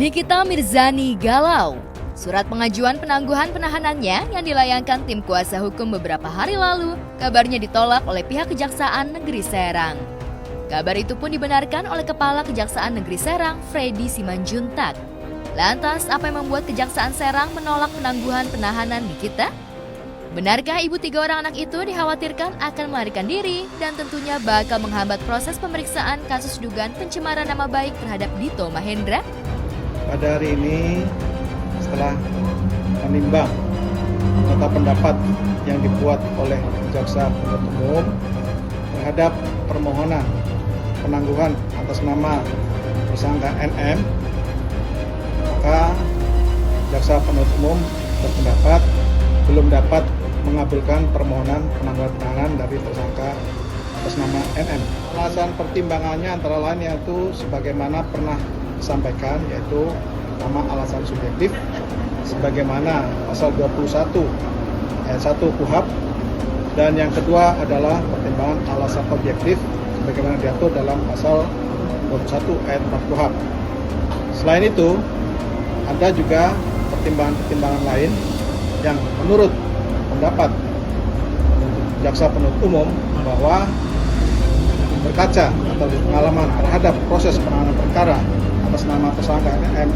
Nikita Mirzani galau. Surat pengajuan penangguhan penahanannya yang dilayangkan tim kuasa hukum beberapa hari lalu, kabarnya ditolak oleh pihak Kejaksaan Negeri Serang. Kabar itu pun dibenarkan oleh Kepala Kejaksaan Negeri Serang, Freddy Simanjuntak. Lantas, apa yang membuat Kejaksaan Serang menolak penangguhan penahanan Nikita? Benarkah ibu 3 orang anak itu dikhawatirkan akan melarikan diri dan tentunya bakal menghambat proses pemeriksaan kasus dugaan pencemaran nama baik terhadap Dito Mahendra? Pada hari ini, setelah menimbang nota pendapat yang dibuat oleh Jaksa Penuntut Umum terhadap permohonan penangguhan atas nama tersangka NM, maka Jaksa Penuntut Umum berpendapat belum dapat mengabulkan permohonan penangguhan penahanan dari tersangka atas nama NM. Alasan pertimbangannya antara lain yaitu sebagaimana pernah disampaikan, yaitu pertama alasan subjektif sebagaimana pasal 21 ayat 1 KUHP, dan yang kedua adalah pertimbangan alasan objektif sebagaimana diatur dalam pasal 21 ayat 4 KUHP. Selain itu, ada juga pertimbangan-pertimbangan lain yang menurut pendapat Jaksa Penuntut Umum bahwa berkaca atau pengalaman terhadap proses penanganan perkara atas nama tersangka NM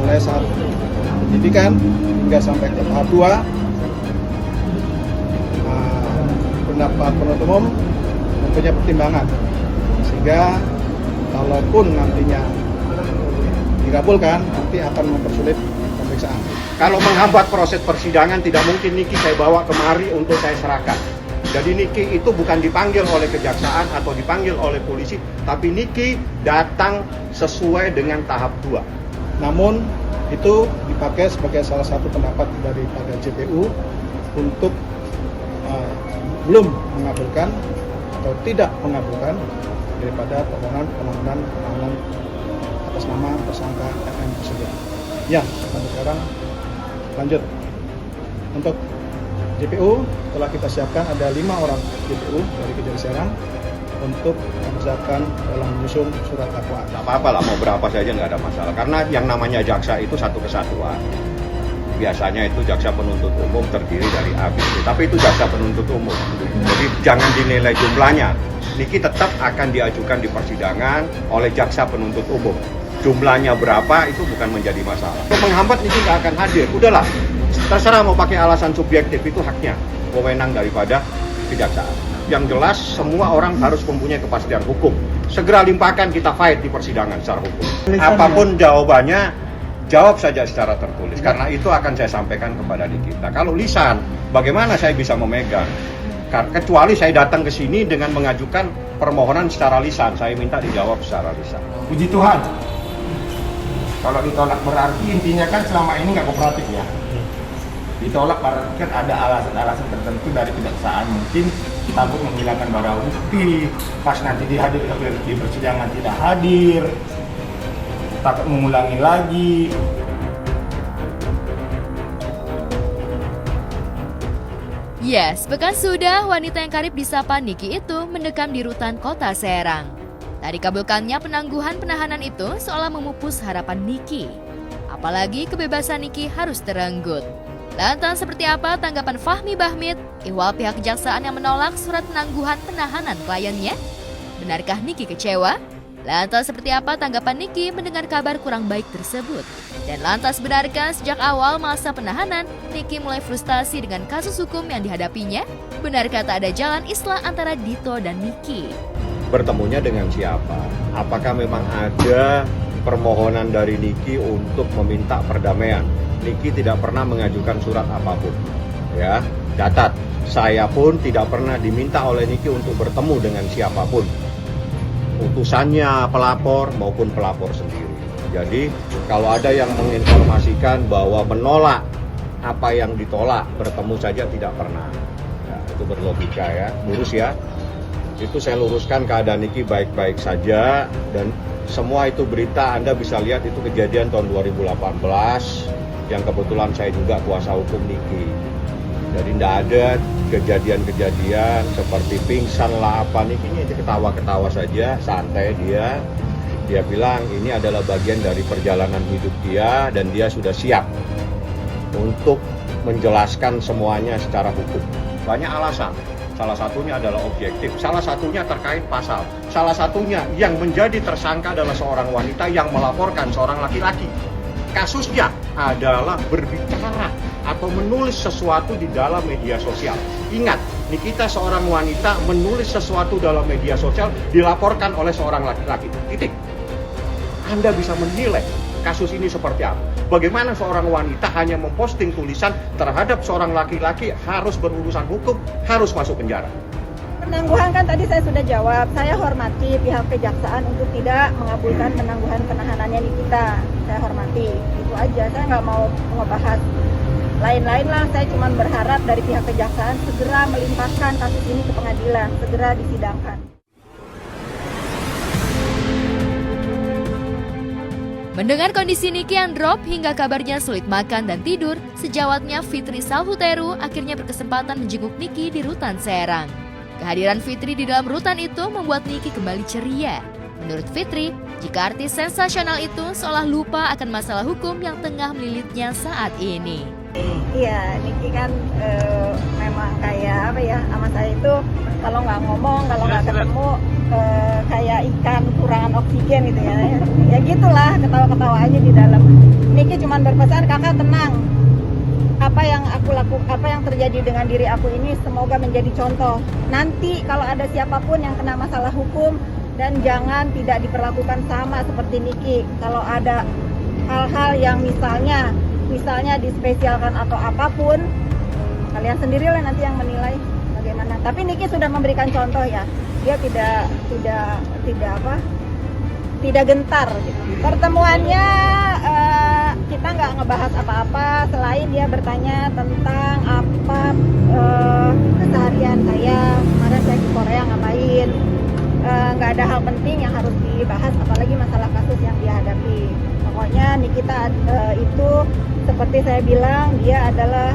mulai saat penyidikan hingga sampai ke tahap 2, pendapat penuntut umum mempunyai pertimbangan sehingga kalaupun nantinya dikabulkan nanti akan mempersulit pemeriksaan. Kalau menghambat proses persidangan tidak mungkin Niki saya bawa kemari untuk saya serahkan. Jadi Niki itu bukan dipanggil oleh kejaksaan atau dipanggil oleh polisi, tapi Niki datang sesuai dengan tahap 2. Namun itu dipakai sebagai salah satu pendapat daripada JPU untuk belum mengabulkan atau tidak mengabulkan daripada permohonan penangguhan penahanan atas nama tersangka NM tersebut. Ya, sampai sekarang lanjut. Untuk JPU telah kita siapkan ada 5 orang JPU dari Kejari Serang untuk mengerjakan dalam menyusun surat dakwaan. Tidak apa-apa lah, mau berapa saja nggak ada masalah. Karena yang namanya jaksa itu satu kesatuan. Biasanya itu jaksa penuntut umum terdiri dari A, B, C. Tapi itu jaksa penuntut umum. Jadi jangan dinilai jumlahnya. Niki tetap akan diajukan di persidangan oleh jaksa penuntut umum. Jumlahnya berapa itu bukan menjadi masalah. Untuk menghambat Niki nggak akan hadir. Udahlah, terserah mau pakai alasan subjektif, itu haknya, wewenang daripada kejaksaan. Yang jelas semua orang harus mempunyai kepastian hukum. Segera limpahkan, kita fight di persidangan secara hukum. Apapun jawabannya, jawab saja secara tertulis. Karena itu akan saya sampaikan kepada Nikita. Kalau lisan, bagaimana saya bisa memegang? Kecuali saya datang ke sini dengan mengajukan permohonan secara lisan, saya minta dijawab secara lisan. Puji Tuhan. Kalau ditolak berarti intinya kan selama ini nggak kooperatif ya. Ditolak berarti kan ada alasan-alasan tertentu dari kejaksaan, mungkin takut menghilangkan barang bukti, pas nanti dihadirkan di persidangan tidak hadir, takut mengulangi lagi. Yes, pekan sudah wanita yang karib disapa Niki itu mendekam di rutan kota Serang. Tak dikabulkannya penangguhan penahanan itu seolah memupus harapan Niki. Apalagi kebebasan Niki harus terenggut. Lantas seperti apa tanggapan Fahmi Bahmid, ihwal pihak kejaksaan yang menolak surat penangguhan penahanan kliennya? Benarkah Niki kecewa? Lantas seperti apa tanggapan Niki mendengar kabar kurang baik tersebut? Dan lantas benarkah sejak awal masa penahanan, Niki mulai frustasi dengan kasus hukum yang dihadapinya? Benarkah tak ada jalan islah antara Dito dan Niki? Bertemunya dengan siapa? Apakah memang ada permohonan dari Niki untuk meminta perdamaian? Niki tidak pernah mengajukan surat apapun. Ya, catat, saya pun tidak pernah diminta oleh Niki untuk bertemu dengan siapapun. Utusannya pelapor maupun pelapor sendiri. Jadi, kalau ada yang menginformasikan bahwa menolak apa yang ditolak, bertemu saja tidak pernah. Ya, itu berlogika ya, lurus ya. Itu saya luruskan keadaan Niki baik-baik saja, dan semua itu berita Anda bisa lihat itu kejadian tahun 2018 yang kebetulan saya juga kuasa hukum Niki. Jadi tidak ada kejadian-kejadian seperti pingsan lah apa, Niki ini ketawa-ketawa saja, santai dia. Dia bilang ini adalah bagian dari perjalanan hidup dia dan dia sudah siap untuk menjelaskan semuanya secara hukum. Banyak alasan, salah satunya adalah objektif, salah satunya terkait pasal, salah satunya yang menjadi tersangka adalah seorang wanita yang melaporkan seorang laki-laki. Kasusnya adalah berbicara atau menulis sesuatu di dalam media sosial. Ingat, Nikita seorang wanita menulis sesuatu dalam media sosial dilaporkan oleh seorang laki-laki. Titik. Anda bisa menilai kasus ini seperti apa. Bagaimana seorang wanita hanya memposting tulisan terhadap seorang laki-laki harus berurusan hukum, harus masuk penjara. Penangguhan kan tadi saya sudah jawab, saya hormati pihak kejaksaan untuk tidak mengabulkan penangguhan penahanannya Nikita. Saya hormati, itu aja, saya nggak mau ngebahas lain-lain lah. Saya cuma berharap dari pihak kejaksaan segera melimpahkan kasus ini ke pengadilan, segera disidangkan. Mendengar kondisi Niki yang drop hingga kabarnya sulit makan dan tidur, sejawatnya Fitri Salhuteru akhirnya berkesempatan menjenguk Niki di Rutan Serang. Kehadiran Fitri di dalam rutan itu membuat Niki kembali ceria. Menurut Fitri, jika artis sensasional itu seolah lupa akan masalah hukum yang tengah melilitnya saat ini. Iya, Niki kan memang kayak apa ya, sama saya itu kalau nggak ngomong, kalau nggak ketemu kayak ikan kekurangan oksigen gitu ya. Ya gitulah, ketawa-ketawa aja di dalam. Niki cuma berpesan, kakak tenang. Apa yang terjadi dengan diri aku ini semoga menjadi contoh. Nanti kalau ada siapapun yang kena masalah hukum dan jangan tidak diperlakukan sama seperti Niki. Kalau ada hal-hal yang misalnya dispesialkan atau apapun, kalian sendirilah nanti yang menilai bagaimana. Tapi Niki sudah memberikan contoh ya. Dia tidak gentar gitu. Pertemuannya kita nggak ngebahas apa-apa selain dia bertanya tentang apa keseharian saya, kemarin saya ke Korea ngapain. Nggak ada hal penting yang harus dibahas, apalagi masalah kasus yang dia hadapi. Pokoknya Nikita itu seperti saya bilang, dia adalah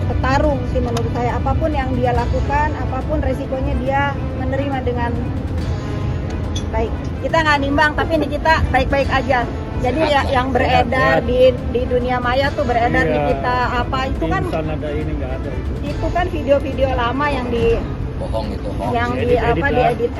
petarung sih menurut saya. Apapun yang dia lakukan, apapun resikonya dia menerima dengan baik. Kita nggak nimbang, tapi Nikita baik-baik aja. Jadi ya, yang beredar di dunia maya tuh beredar Nikita apa itu kan? Itu kan video-video lama yang bohong itu. diedit.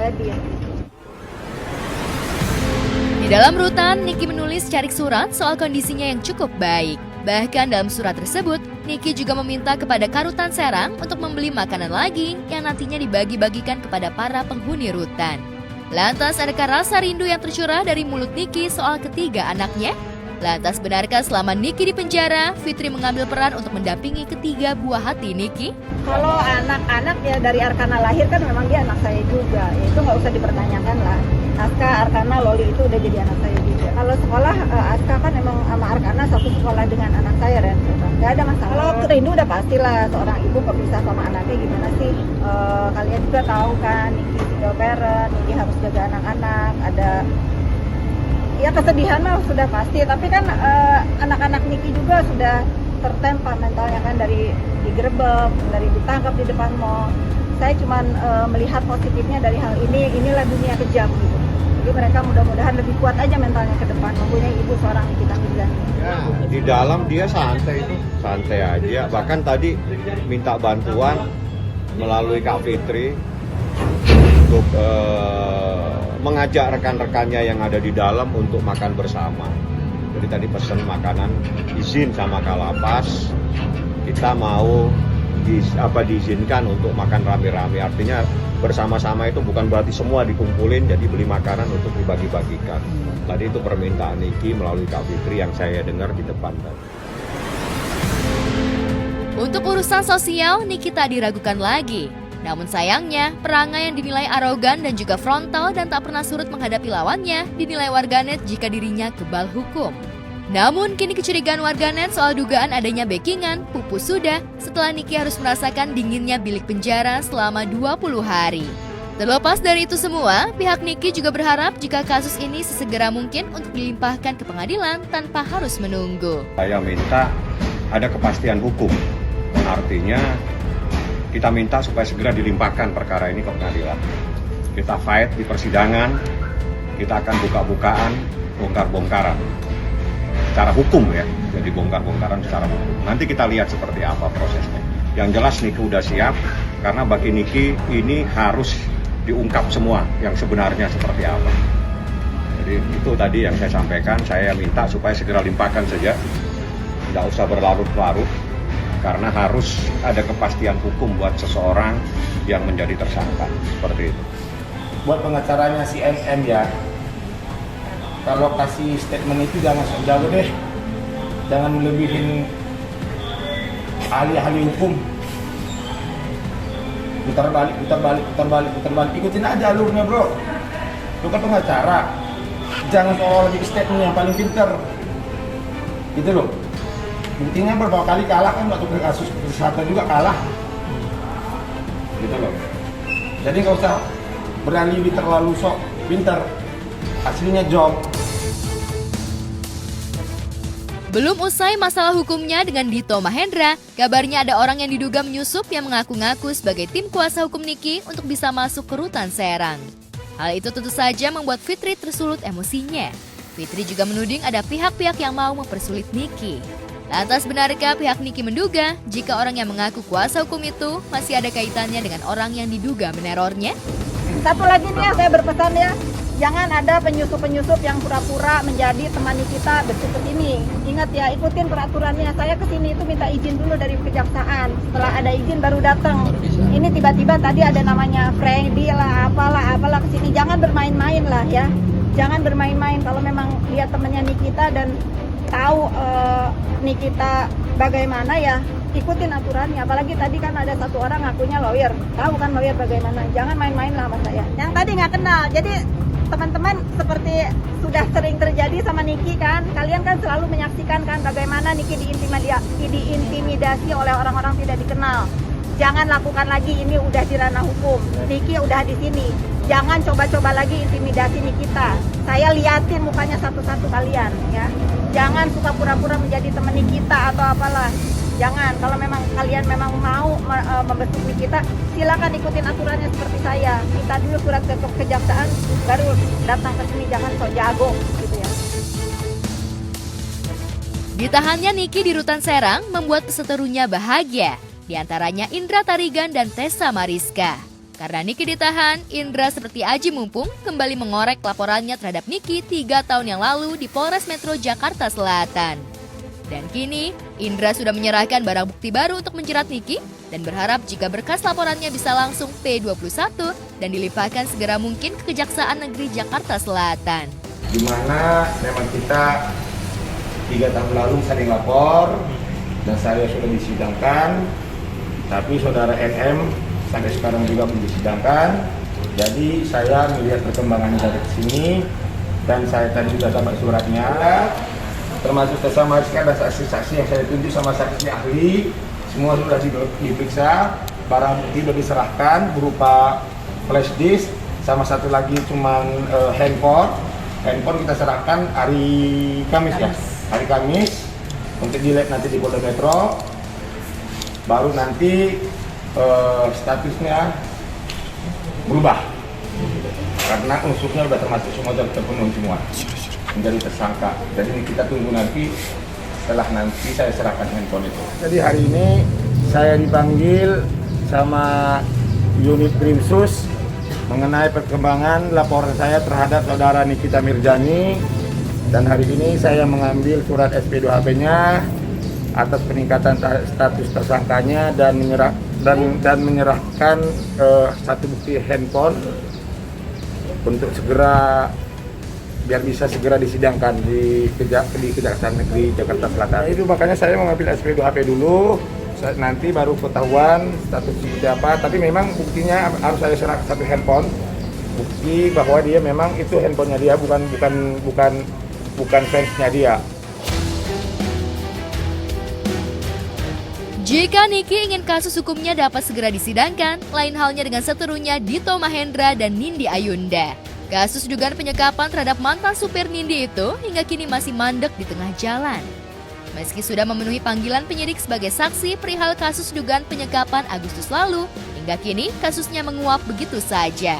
Di dalam rutan, Niki menulis carik surat soal kondisinya yang cukup baik. Bahkan dalam surat tersebut, Niki juga meminta kepada Karutan Serang untuk membeli makanan lagi yang nantinya dibagi-bagikan kepada para penghuni rutan. Lantas, adakah rasa rindu yang tercurah dari mulut Niki soal ketiga anaknya? Lantas, benarkah selama Niki di penjara, Fitri mengambil peran untuk mendampingi ketiga buah hati Niki? Kalau anak-anak ya dari Arkana lahir kan memang dia anak saya juga. Ya, itu nggak usah dipertanyakan lah. Aska, Arkana, Loli itu udah jadi anak saya juga. Kalau sekolah, Aska kan memang sama Arkana satu sekolah dengan anak saya, Ren. Nggak ada masalah. Kalau rindu udah pastilah, seorang ibu kepisah sama anaknya gimana sih? Kalian juga tahu kan, Niki single parent, Niki harus jaga anak-anak, ada ya kesedihan mah sudah pasti. Tapi kan anak-anak Niki juga sudah tertempa mentalnya kan, dari digerebek, dari ditangkap di depan mall. Saya cuma melihat positifnya dari hal ini, inilah dunia kejam gitu. Jadi mereka mudah-mudahan lebih kuat aja mentalnya ke depan, mempunyai ibu seorang Nikita Mirzani. Ya, di dalam dia santai aja. Bahkan tadi minta bantuan melalui Kak Fitri untuk mengajak rekan-rekannya yang ada di dalam untuk makan bersama. Jadi tadi pesan makanan, izin sama Kalapas, kita mau diizinkan untuk makan rame-rame. Artinya bersama-sama itu bukan berarti semua dikumpulin, jadi beli makanan untuk dibagi-bagikan. Tadi itu permintaan Niki melalui Kak Fitri yang saya dengar di depan tadi. Untuk urusan sosial, Niki tak diragukan lagi. Namun sayangnya, perangai yang dinilai arogan dan juga frontal dan tak pernah surut menghadapi lawannya dinilai warganet jika dirinya kebal hukum. Namun kini kecurigaan warganet soal dugaan adanya backingan pupus sudah setelah Niki harus merasakan dinginnya bilik penjara selama 20 hari. Terlepas dari itu semua, pihak Niki juga berharap jika kasus ini sesegera mungkin untuk dilimpahkan ke pengadilan tanpa harus menunggu. Saya minta ada kepastian hukum. Artinya kita minta supaya segera dilimpahkan perkara ini ke pengadilan. Kita fight di persidangan, kita akan buka-bukaan, bongkar-bongkaran secara hukum ya, jadi bongkar-bongkaran secara hukum. Nanti kita lihat seperti apa prosesnya. Yang jelas Niki udah siap, karena bagi Niki ini harus diungkap semua yang sebenarnya seperti apa. Jadi itu tadi yang saya sampaikan, saya minta supaya segera limpahkan saja, tidak usah berlarut-larut, karena harus ada kepastian hukum buat seseorang yang menjadi tersangka, seperti itu. Buat pengacaranya si MM ya, kalau kasih statement itu jangan jauh deh, jangan melebihin ahli-ahli hukum. Putar balik, ikutin aja alurnya bro. Lu kan pengacara, jangan seolah lagi statement yang paling pinter, gitu loh. Buktinya beberapa kali kalah kan, waktu kasus kesehatan juga kalah, gitu loh. Jadi nggak usah berani terlalu sok pinter, aslinya jong. Belum usai masalah hukumnya dengan Dito Mahendra, kabarnya ada orang yang diduga menyusup yang mengaku-ngaku sebagai tim kuasa hukum Niki untuk bisa masuk ke rutan Serang. Hal itu tentu saja membuat Fitri tersulut emosinya. Fitri juga menuding ada pihak-pihak yang mau mempersulit Niki. Lantas benarkah pihak Niki menduga jika orang yang mengaku kuasa hukum itu masih ada kaitannya dengan orang yang diduga menerornya? Satu lagi nih ya, saya berpesan ya, jangan ada penyusup-penyusup yang pura-pura menjadi teman kita berikut ini. Ingat ya, ikutin peraturannya. Saya kesini itu minta izin dulu dari kejaksaan. Setelah ada izin baru datang. Ini tiba-tiba tadi ada namanya Freddy lah, apalah kesini. Jangan bermain-main lah ya. Jangan bermain-main. Kalau memang dia temannya Nikita dan tahu Nikita bagaimana ya, ikutin aturannya. Apalagi tadi kan ada satu orang ngakunya lawyer. Tahu kan lawyer bagaimana. Jangan main-main lah sama saya. Yang tadi nggak kenal. Jadi teman-teman seperti sudah sering terjadi sama Niki kan, kalian kan selalu menyaksikan kan bagaimana Niki diintimidasi oleh orang-orang tidak dikenal. Jangan lakukan lagi, ini udah di ranah hukum. Niki udah di sini. Jangan coba-coba lagi intimidasi Nikita. Saya liatin mukanya satu-satu kalian ya. Jangan suka pura-pura menjadi teman Nikita atau apalah. Jangan, kalau memang kalian memang mau membesuk Nikita, silakan ikutin aturannya seperti saya. Minta dulu surat ke kejaksaan, baru datang ke sini, jangan sok jago gitu ya. Ditahannya Niki di rutan Serang membuat peseterunya bahagia. Di antaranya Indra Tarigan dan Tessa Mariska. Karena Niki ditahan, Indra seperti aji mumpung kembali mengorek laporannya terhadap Niki 3 tahun yang lalu di Polres Metro Jakarta Selatan. Dan kini, Indra sudah menyerahkan barang bukti baru untuk menjerat Niki dan berharap jika berkas laporannya bisa langsung P21 dan dilimpahkan segera mungkin ke Kejaksaan Negeri Jakarta Selatan. Di mana memang kita 3 tahun lalu saling lapor dan saya sudah disidangkan, tapi saudara NM sampai sekarang juga belum disidangkan. Jadi saya melihat perkembangan dari sini dan saya tadi sudah dapat suratnya, termasuk Tessa Mariska dan saksi-saksi yang saya tunjuk sama saksi ahli, semua sudah diperiksa, barang bukti sudah diserahkan berupa flash disk, sama satu lagi cuman handphone kita serahkan hari Kamis ya, hari Kamis untuk dilihat nanti di Polda Metro, baru nanti statusnya berubah karena unsurnya sudah termasuk semua terpenuhi semua menjadi tersangka. Jadi kita tunggu nanti setelah nanti saya serahkan handphone itu. Jadi hari ini saya dipanggil sama unit Krimsus mengenai perkembangan laporan saya terhadap saudara Nikita Mirjani, dan hari ini saya mengambil surat SP2HP-nya atas peningkatan status tersangkanya dan menyerahkan satu bukti handphone untuk segera biar bisa segera disidangkan di Kejaksaan Negeri Jakarta Selatan. Itu makanya saya mengambil SP2HP dulu, nanti baru ketahuan status seperti apa. Tapi memang buktinya harus saya serahkan satu handphone, bukti bahwa dia memang itu handphonenya dia, bukan fansnya dia. Jika Niki ingin kasus hukumnya dapat segera disidangkan, lain halnya dengan seterunya Dito Mahendra dan Nindi Ayunda. Kasus dugaan penyekapan terhadap mantan supir Nindi itu hingga kini masih mandek di tengah jalan. Meski sudah memenuhi panggilan penyidik sebagai saksi perihal kasus dugaan penyekapan Agustus lalu, hingga kini kasusnya menguap begitu saja.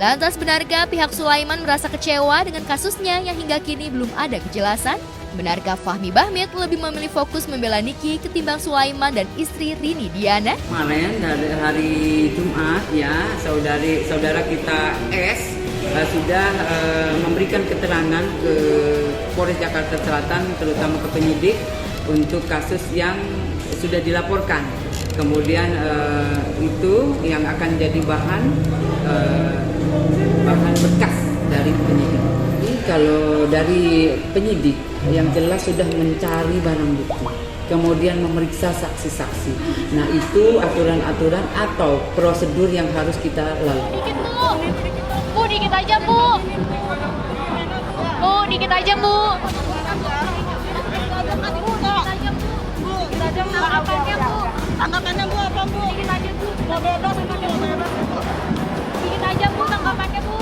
Lantas benarkah pihak Sulaiman merasa kecewa dengan kasusnya yang hingga kini belum ada kejelasan? Benarkah Fahmi Bahmid lebih memilih fokus membela Niki ketimbang Sulaiman dan istri Rini Diana? Kemarin dari hari Jumat ya, saudara kita S sudah memberikan keterangan ke Polres Jakarta Selatan, terutama ke penyidik untuk kasus yang sudah dilaporkan. Kemudian itu yang akan jadi bahan berkas dari penyidik. Jadi kalau dari penyidik yang jelas sudah mencari barang bukti, kemudian memeriksa saksi-saksi. Nah itu aturan-aturan atau prosedur yang harus kita lalui. Dikit Bu, dikit aja Bu. Bu, dikit aja Bu. Tanggapannya Bu apa Bu? Dikit aja Bu. Dikit aja Bu tanggapannya Bu.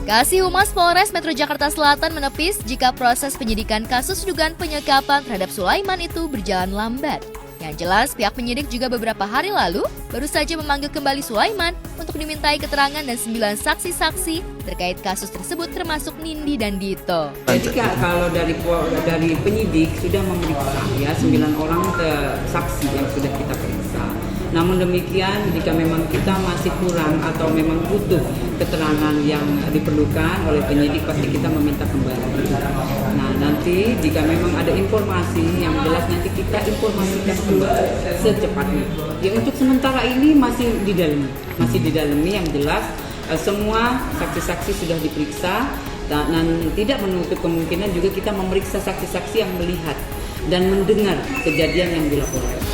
Kasih Humas Polres Metro Jakarta Selatan menepis jika proses penyidikan kasus dugaan penyekapan terhadap Sulaiman itu berjalan lambat. Yang jelas, pihak penyidik juga beberapa hari lalu baru saja memanggil kembali Sulaiman untuk dimintai keterangan dan 9 saksi-saksi terkait kasus tersebut termasuk Nindi dan Dito. Jadi kalau dari penyidik sudah memeriksa ya 9 orang saksi yang sudah kita periksa. Namun demikian jika memang kita masih kurang atau memang butuh keterangan yang diperlukan oleh penyidik pasti kita meminta kembali. Nah nanti jika memang ada informasi yang jelas nanti kita informasikan kembali secepatnya. Ya untuk sementara ini masih didalami yang jelas semua saksi-saksi sudah diperiksa dan tidak menutup kemungkinan juga kita memeriksa saksi-saksi yang melihat dan mendengar kejadian yang dilaporkan.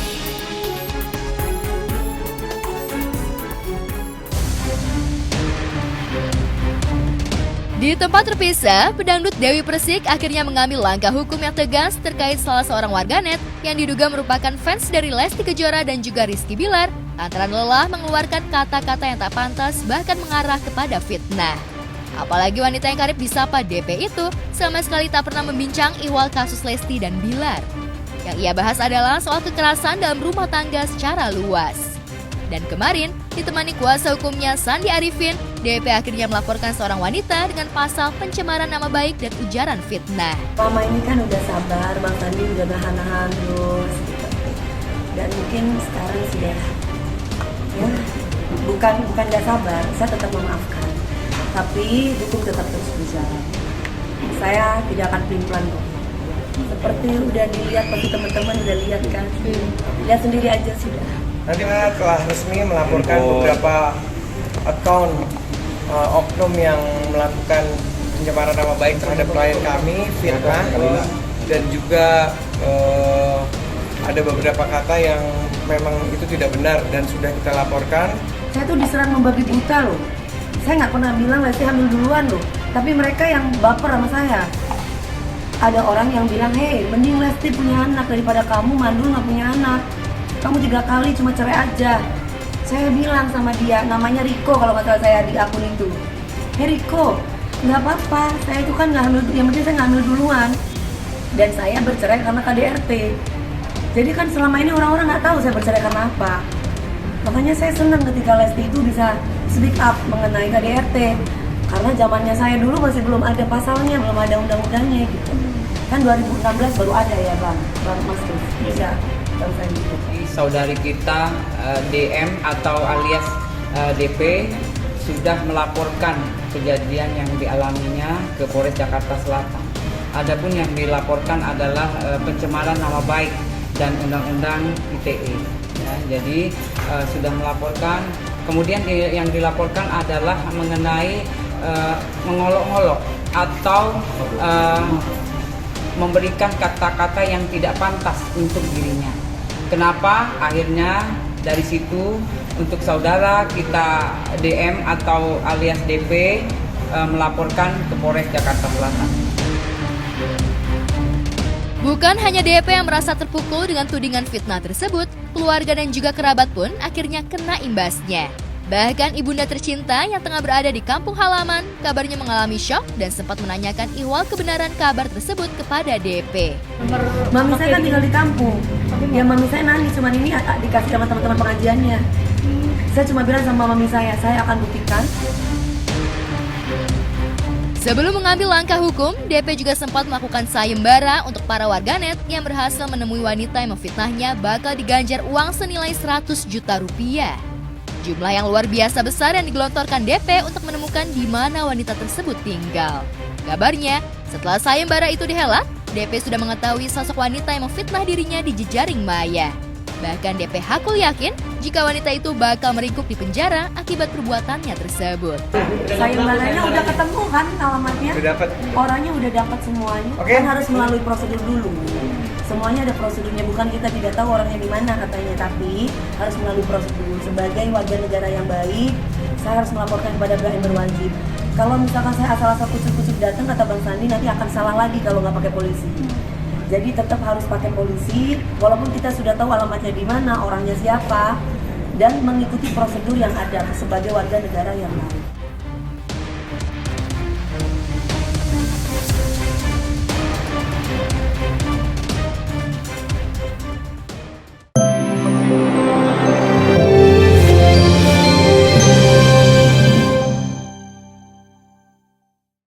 Di tempat terpisah, pedangdut Dewi Persik akhirnya mengambil langkah hukum yang tegas terkait salah seorang warganet yang diduga merupakan fans dari Lesti Kejora dan juga Rizky Bilar lantaran lelah mengeluarkan kata-kata yang tak pantas bahkan mengarah kepada fitnah. Apalagi wanita yang karib disapa DP itu sama sekali tak pernah membincang ihwal kasus Lesti dan Bilar. Yang ia bahas adalah soal kekerasan dalam rumah tangga secara luas. Dan kemarin, ditemani kuasa hukumnya Sandi Arifin, DP akhirnya melaporkan seorang wanita dengan pasal pencemaran nama baik dan ujaran fitnah. Lama ini kan udah sabar, Bang Sandi udah nahan-nahan terus gitu. Dan mungkin sekarang sudah ya bukan gak sabar, saya tetap memaafkan. Tapi hukum tetap terus berjalan. Saya tidak akan pelin-pelan kok. Seperti udah dilihat, pasti teman-teman udah lihat kan. Lihat sendiri aja sudah. Nanti telah resmi melaporkan beberapa akun oknum yang melakukan pencemaran nama baik terhadap klien kami, fitnah, dan juga ada beberapa kata yang memang itu tidak benar dan sudah kita laporkan. Saya tuh diserang membabi buta loh. Saya nggak pernah bilang Lesti hamil duluan loh. Tapi mereka yang baper sama saya. Ada orang yang bilang, hei mending Lesti punya anak daripada kamu mandul nggak punya anak. Kamu 3 kali cuma cerai aja. Saya bilang sama dia, namanya Riko kalau nggak salah saya di akun itu. Hey Riko, nggak apa-apa, saya itu kan nggak hamil, yang penting saya nggak hamil duluan. Dan saya bercerai karena KDRT. Jadi kan selama ini orang-orang nggak tahu saya bercerai karena apa. Makanya saya senang ketika Lesti itu bisa speak up mengenai KDRT. Karena zamannya saya dulu masih belum ada pasalnya, belum ada undang-undangnya gitu. Kan 2016 baru ada ya Bang Mas tuh. Bisa. Saudari kita DM atau alias DP sudah melaporkan kejadian yang dialaminya ke Polres Jakarta Selatan. Adapun yang dilaporkan adalah pencemaran nama baik dan undang-undang ITE. Ya, jadi sudah melaporkan. Kemudian yang dilaporkan adalah mengenai mengolok-olok atau memberikan kata-kata yang tidak pantas untuk dirinya. Kenapa? Akhirnya dari situ untuk saudara kita DM atau alias DP melaporkan ke Polres Jakarta Selatan. Bukan hanya DP yang merasa terpukul dengan tudingan fitnah tersebut, keluarga dan juga kerabat pun akhirnya kena imbasnya. Bahkan ibunda tercinta yang tengah berada di kampung halaman kabarnya mengalami syok dan sempat menanyakan ihwal kebenaran kabar tersebut kepada DP. Mami saya kan tinggal di kampung. Ya mami saya nangis, cuman ini dikasih sama teman-teman pengajiannya. Saya cuma bilang sama mami saya akan buktikan. Sebelum mengambil langkah hukum, DP juga sempat melakukan sayembara untuk para warganet yang berhasil menemui wanita yang memfitnahnya bakal diganjar uang senilai 100 juta rupiah. Jumlah yang luar biasa besar yang digelontorkan DP untuk menemukan di mana wanita tersebut tinggal. Kabarnya, setelah sayembara itu dihelat, DP sudah mengetahui sosok wanita yang memfitnah dirinya di jejaring maya. Bahkan DP Hakul yakin jika wanita itu bakal meringkuk di penjara akibat perbuatannya tersebut. Sayembaranya udah ketemu kan alamatnya? Udah dapat. Orangnya udah dapat semuanya. Oke. Kan harus melalui prosedur dulu. Semuanya ada prosedurnya, bukan kita tidak tahu orangnya di mana katanya, tapi harus melalui prosedur. Sebagai warga negara yang baik, saya harus melaporkan kepada pihak yang berwajib. Kalau misalkan saya asal-asal kucuk-kucuk datang, kata Bang Sandi, nanti akan salah lagi kalau nggak pakai polisi. Jadi tetap harus pakai polisi, walaupun kita sudah tahu alamatnya di mana, orangnya siapa, dan mengikuti prosedur yang ada sebagai warga negara yang baik.